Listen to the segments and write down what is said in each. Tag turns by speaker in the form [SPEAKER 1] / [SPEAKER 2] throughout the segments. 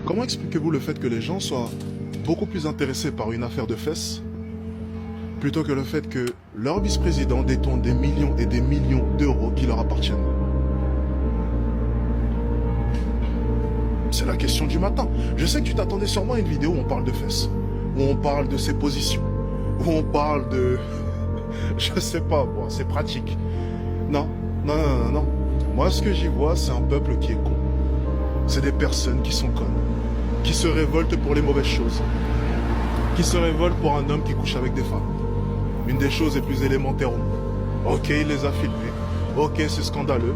[SPEAKER 1] Comment expliquez-vous le fait que les gens soient beaucoup plus intéressés par une affaire de fesses plutôt que le fait que leur vice-président détourne des millions et des millions d'euros qui leur appartiennent? C'est la question du matin. Je sais que tu t'attendais sûrement à une vidéo où on parle de fesses, où on parle de ses positions, où on parle de... Je sais pas, moi, c'est pratique. Non, non, non, non, non. Moi, ce que j'y vois, c'est un peuple qui est con. C'est des personnes qui sont connes, qui se révoltent pour les mauvaises choses, qui se révoltent pour un homme qui couche avec des femmes. Une des choses les plus élémentaires au monde. Ok, il les a filmés. Ok, c'est scandaleux.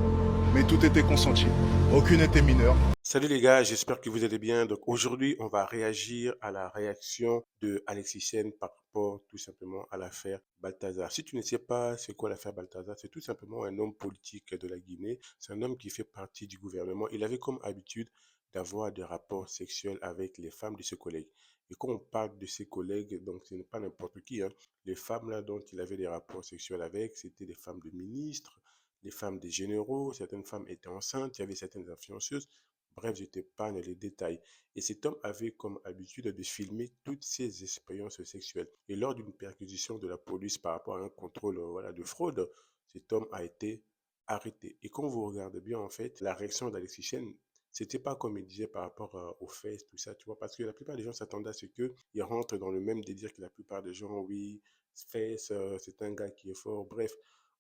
[SPEAKER 1] Mais tout était consenti. Aucune n'était mineure.
[SPEAKER 2] Salut les gars, j'espère que vous allez bien. Donc aujourd'hui, on va réagir à la réaction de Alexis Sen par rapport tout simplement à l'affaire Balthazar. Si tu ne sais pas c'est quoi l'affaire Balthazar, c'est tout simplement un homme politique de la Guinée. C'est un homme qui fait partie du gouvernement. Il avait comme habitude d'avoir des rapports sexuels avec les femmes de ses collègues. Et quand on parle de ses collègues, donc ce n'est pas n'importe qui, hein. Les femmes là dont il avait des rapports sexuels avec, c'était des femmes de ministres, des femmes des généraux, certaines femmes étaient enceintes, il y avait certaines influenceuses. Bref, je t'épargne les détails. Et cet homme avait comme habitude de filmer toutes ses expériences sexuelles. Et lors d'une perquisition de la police par rapport à un contrôle voilà, de fraude, cet homme a été arrêté. Et quand vous regardez bien, en fait, la réaction d'Alexis Chen, c'était pas comme il disait par rapport aux fesses, tout ça, tu vois, parce que la plupart des gens s'attendaient à ce qu'il rentre dans le même délire que la plupart des gens, oui, fesses, c'est un gars qui est fort, bref.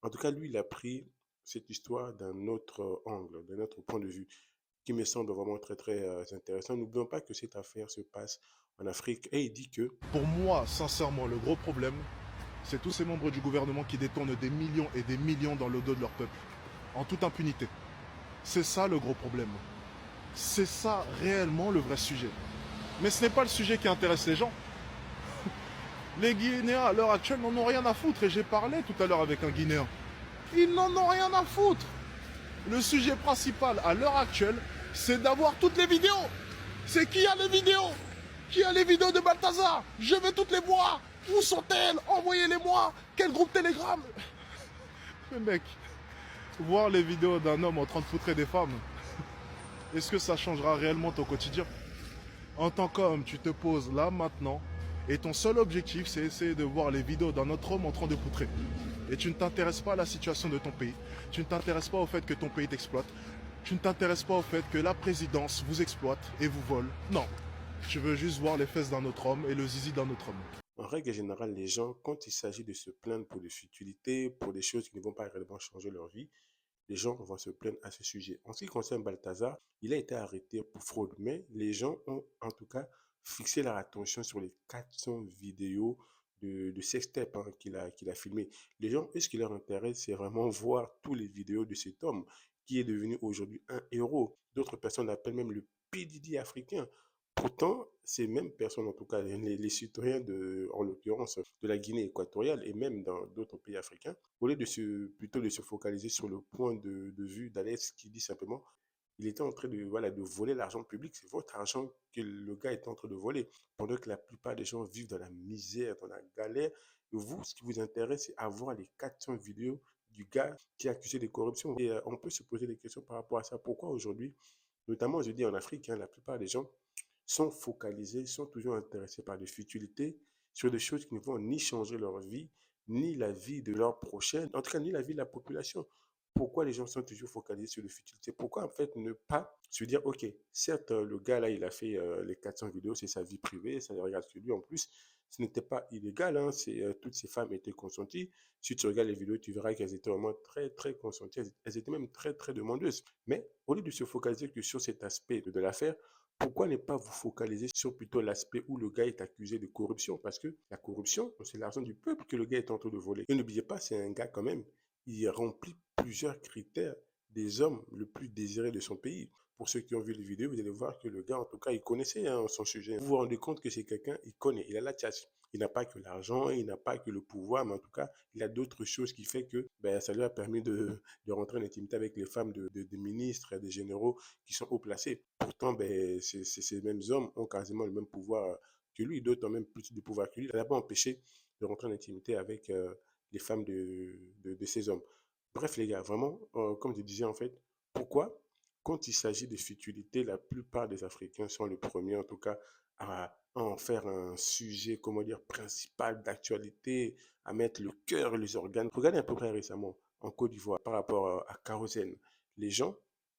[SPEAKER 2] En tout cas, lui, il a pris cette histoire d'un autre angle, d'un autre point de vue qui me semble vraiment très très intéressant. N'oublions pas que cette affaire se passe en Afrique et il dit que
[SPEAKER 1] Pour moi, sincèrement, le gros problème, c'est tous ces membres du gouvernement qui détournent des millions et des millions dans le dos de leur peuple, en toute impunité. C'est ça le gros problème. C'est ça réellement le vrai sujet. Mais ce n'est pas le sujet qui intéresse les gens. Les Guinéens, à l'heure actuelle, n'en ont rien à foutre. Et j'ai parlé tout à l'heure avec un Guinéen. Ils n'en ont rien à foutre. Le sujet principal, à l'heure actuelle, c'est d'avoir toutes les vidéos. C'est qui a les vidéos? Qui a les vidéos de Balthazar? Je veux toutes les voir. Où sont-elles? Envoyez-les-moi. Quel groupe Telegram? Mais mec, voir les vidéos d'un homme en train de foutre des femmes, est-ce que ça changera réellement ton quotidien? En tant qu'homme, tu te poses là maintenant et ton seul objectif, c'est essayer de voir les vidéos d'un autre homme en train de poutrer. Et tu ne t'intéresses pas à la situation de ton pays. Tu ne t'intéresses pas au fait que ton pays t'exploite. Tu ne t'intéresses pas au fait que la présidence vous exploite et vous vole. Non. Tu veux juste voir les fesses d'un autre homme et le zizi d'un autre homme.
[SPEAKER 2] en règle générale, les gens, quand il s'agit de se plaindre pour des futilités, pour des choses qui ne vont pas réellement changer leur vie, les gens vont se plaindre à ce sujet. En ce qui concerne Balthazar, il a été arrêté pour fraude, mais les gens ont en tout cas fixé leur attention sur les 400 vidéos de sextape qu'il a filmé. Les gens, ce qui leur intéresse, c'est vraiment voir toutes les vidéos de cet homme qui est devenu aujourd'hui un héros. D'autres personnes l'appellent même le P. Diddy africain. Pourtant, ces mêmes personnes, en tout cas les citoyens en l'occurrence de la Guinée équatoriale et même dans d'autres pays africains, au lieu plutôt de se focaliser sur le point de vue d'Alex qui dit simplement, il était en train voilà, de voler l'argent public, c'est votre argent que le gars est en train de voler, pendant que la plupart des gens vivent dans la misère, dans la galère. Et vous, ce qui vous intéresse, c'est avoir les 400 vidéos du gars qui est accusé de corruption. Et on peut se poser des questions par rapport à ça. Pourquoi aujourd'hui, notamment je dis en Afrique, hein, la plupart des gens sont focalisés, sont toujours intéressés par des futilités, sur des choses qui ne vont ni changer leur vie, ni la vie de leurs prochains, en tout cas ni la vie de la population. Pourquoi les gens sont toujours focalisés sur les futilités? Pourquoi en fait ne pas se dire, ok, certes, le gars là, il a fait les 400 vidéos, c'est sa vie privée, ça ne regarde que lui en plus. Ce n'était pas illégal, hein, toutes ces femmes étaient consenties. Si tu regardes les vidéos, tu verras qu'elles étaient vraiment très, très consenties. Elles étaient même très, très demandeuses. Mais au lieu de se focaliser que sur cet aspect de l'affaire, pourquoi ne pas vous focaliser sur plutôt l'aspect où le gars est accusé de corruption? Parce que la corruption, c'est l'argent du peuple que le gars est en train de voler. Et n'oubliez pas, c'est un gars quand même, il remplit plusieurs critères des hommes le plus désirés de son pays. Pour ceux qui ont vu les vidéos, vous allez voir que le gars, en tout cas, il connaissait hein, son sujet. Vous vous rendez compte que c'est quelqu'un, il connaît, il a la tchatche. Il n'a pas que l'argent, il n'a pas que le pouvoir, mais en tout cas, il a d'autres choses qui fait que ben, ça lui a permis de rentrer en intimité avec les femmes de ministres, des généraux qui sont haut placés. Pourtant, ben, ces mêmes hommes ont quasiment le même pouvoir que lui, d'autres ont même plus de pouvoir que lui. Ça n'a pas empêché de rentrer en intimité avec les femmes de ces hommes. Bref, les gars, vraiment, comme je disais en fait, pourquoi quand il s'agit de futilité, la plupart des Africains sont les premiers, en tout cas, à en faire un sujet, comment dire, principal d'actualité, à mettre le cœur et les organes. Regardez à peu près récemment en Côte d'Ivoire par rapport à Kérosène. Les gens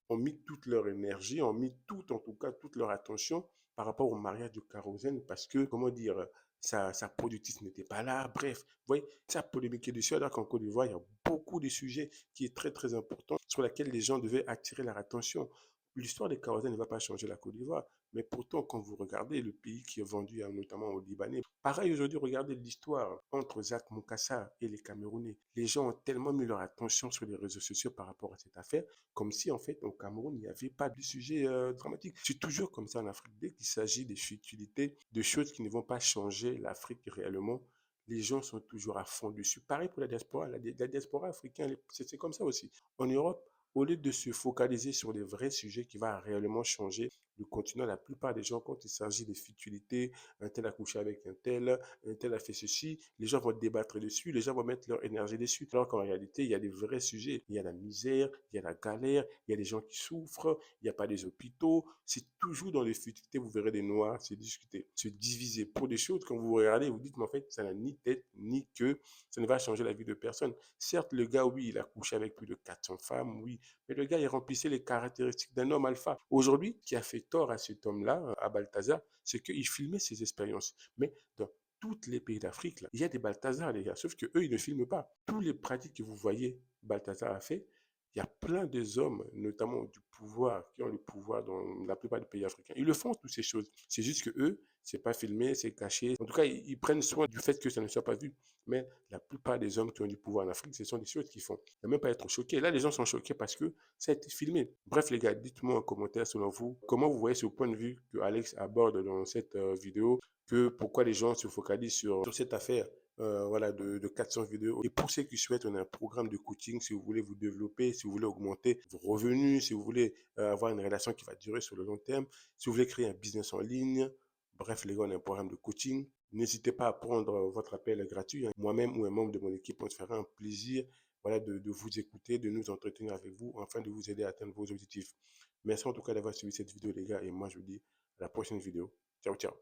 [SPEAKER 2] ont mis toute leur énergie, ont mis tout, en tout cas, toute leur attention par rapport au mariage de Kérosène parce que, comment dire, sa productrice n'était pas là. Bref, vous voyez, ça a polémiqué dessus alors qu'en Côte d'Ivoire, il y a beaucoup de sujets qui est très, très important sur lesquels les gens devaient attirer leur attention. L'histoire des Kérosène ne va pas changer la Côte d'Ivoire. Mais pourtant, quand vous regardez le pays qui est vendu notamment aux Libanais, pareil aujourd'hui, regardez l'histoire entre Zach Moukassa et les Camerounais. Les gens ont tellement mis leur attention sur les réseaux sociaux par rapport à cette affaire, comme si en fait au Cameroun, il n'y avait pas de sujet dramatique. C'est toujours comme ça en Afrique. Dès qu'il s'agit des futilités, de choses qui ne vont pas changer l'Afrique réellement, les gens sont toujours à fond dessus. Pareil pour la diaspora. La diaspora africaine, c'est comme ça aussi. En Europe, au lieu de se focaliser sur les vrais sujets qui vont réellement changer le continent, la plupart des gens, quand il s'agit de futilités, un tel a couché avec un tel a fait ceci, les gens vont débattre dessus, les gens vont mettre leur énergie dessus. Alors qu'en réalité, il y a des vrais sujets. Il y a la misère, il y a la galère, il y a des gens qui souffrent, il n'y a pas des hôpitaux. C'est toujours dans les futilités, vous verrez des noirs se discuter, se diviser pour des choses. Quand vous regardez, vous dites, mais en fait, ça n'a ni tête, ni queue, ça ne va changer la vie de personne. Certes, le gars, oui, il a couché avec plus de 400 femmes, oui, mais le gars, il remplissait les caractéristiques d'un homme alpha. Aujourd'hui, ce qui a fait tort à cet homme-là, à Balthazar, c'est qu'il filmait ses expériences. Mais dans tous les pays d'Afrique, il y a des Balthazar, les gars, sauf que eux, ils ne filment pas. Tous les pratiques que vous voyez Balthazar a fait, il y a plein des hommes, notamment du pouvoir, qui ont le pouvoir dans la plupart des pays africains. Ils le font, toutes ces choses. C'est juste que eux, c'est pas filmé, c'est caché. En tout cas, ils prennent soin du fait que ça ne soit pas vu. Mais la plupart des hommes qui ont du pouvoir en Afrique, ce sont des choses qu'ils font. Il n'y a même pas à être choqué. Là, les gens sont choqués parce que ça a été filmé. Bref, les gars, dites-moi en commentaire, selon vous, comment vous voyez ce point de vue que Alex aborde dans cette vidéo, que pourquoi les gens se focalisent sur cette affaire voilà, de 400 vidéos. Et pour ceux qui souhaitent, on a un programme de coaching si vous voulez vous développer, si vous voulez augmenter vos revenus, si vous voulez avoir une relation qui va durer sur le long terme, si vous voulez créer un business en ligne. Bref, les gars, on a un programme de coaching. N'hésitez pas à prendre votre appel gratuit, hein. Moi-même ou un membre de mon équipe, on se fera un plaisir voilà, de vous écouter, de nous entretenir avec vous, afin de vous aider à atteindre vos objectifs. Merci en tout cas d'avoir suivi cette vidéo, les gars, et moi je vous dis à la prochaine vidéo. Ciao, ciao.